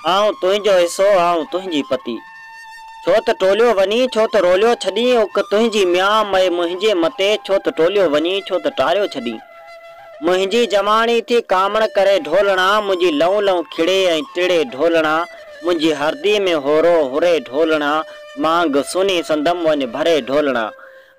आऊं तुंहिंजो हिसो आऊं तुंहिंजी पति। छो त टोलियो वञी छो त रोलियो छॾी उक तुंहिंजी म्या मए मुंहिंजे मथे छो त टोलियो वञी छो त टारियो छॾी। मुंहिंजी जवानी थी कामण करे ढोलणा मुंहिंजी लऊं लऊं खिड़े ऐं टिड़े ढोलणा मुंहिंजी हरदी में होरो हुरे ढोलणा मांग सुनी संदम वञ भरे ढोलणा।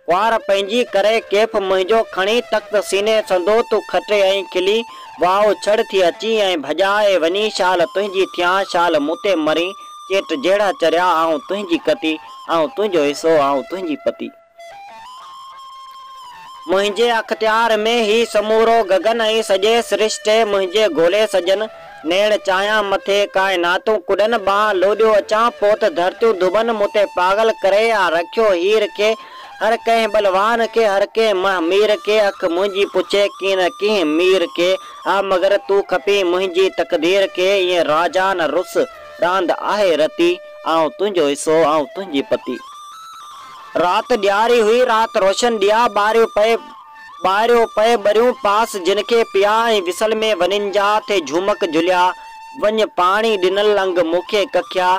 कुंवार पंहिंजी करे केफ मुंहिंजो खणी तख्त सीने संदो तूं खटे ऐं खिली वाओ छड़ थी अची ऐं भॼाए वञी शाल तुंहिंजी थियां शाल मूंते मरी चेट जहिड़ा चरिया आऊं तुंहिंजी कती आऊं तुंहिंजो हिसो आऊं तुंहिंजी पति। मुंहिंजे अख्तियार में ही समूरो गगन ऐं सॼे सृष्टि मुंहिंजे ॻोल्हे सजन नेण चाहियां मथे काइनातूं कुॾन बांह लोॾियो अचां पोत धरतियूं धुबन मूंते पागल करे आ रखियो हीर के हर कंहिं बलवान के हर कंहिं महमीर के अख मुंहिंजी पुछे कीअं न कीअं मीर के आ मगर तूं खपी मुंहिंजी तकदीर के ईअं राजा न रुस रांद आहे रती आऊं तुंहिंजो हिसो आऊं तुंहिंजी पति। रात ॾियारी हुई रात रोशन ॾिया ॿारियो पए ॿरियूं पास जिनखे पिया ऐं विसल में वञनि जा थे झूमक झुलिया वञ पाणी ॾिनल अंग मूंखे कखिया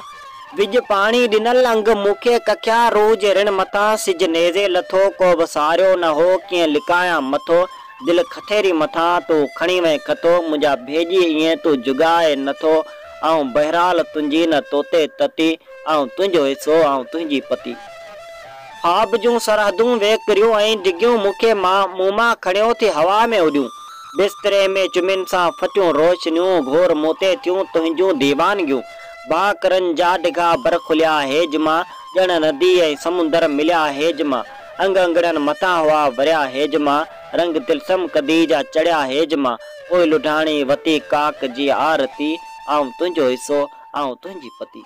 विझ पाणी ॾिनल अंग मूंखे कखिया रूह जे रिण मथां सिज नेज़े लथो को बि सारियो न हो कीअं लिकायां मथो दिल खथेरी मथां तूं खणी वएं खतो मुंहिंजा भेॼी ईअं तूं जुगाए नथो आऊं बहराल तुंहिंजी न तोते तती आऊं तुंहिंजो हिसो आऊं तुंहिंजी पति। ख्वाब जूं सरहदूं वेकरियूं ऐं डिगियूं मूंखे मुंहुं मां खणियो थी हवा में उॾियूं बिस्तरे में चुमिन सां फटियूं रोशनियूं घोर मोते थियूं तुंहिंजूं दीवानगियूं बाकरनि जा डिघा बर खुलिया हेज मां ॼण नदी ऐं समुंदर मिलिया हेज मां अंग अंगड़नि मथां हुआ वरिया हेज मां रंग तिलसम कदी जा चढ़िया हेज मां पोइ लुढाणी वती काक जी आरती आऊं तुंहिंजो हिसो आऊं तुंहिंजी पति।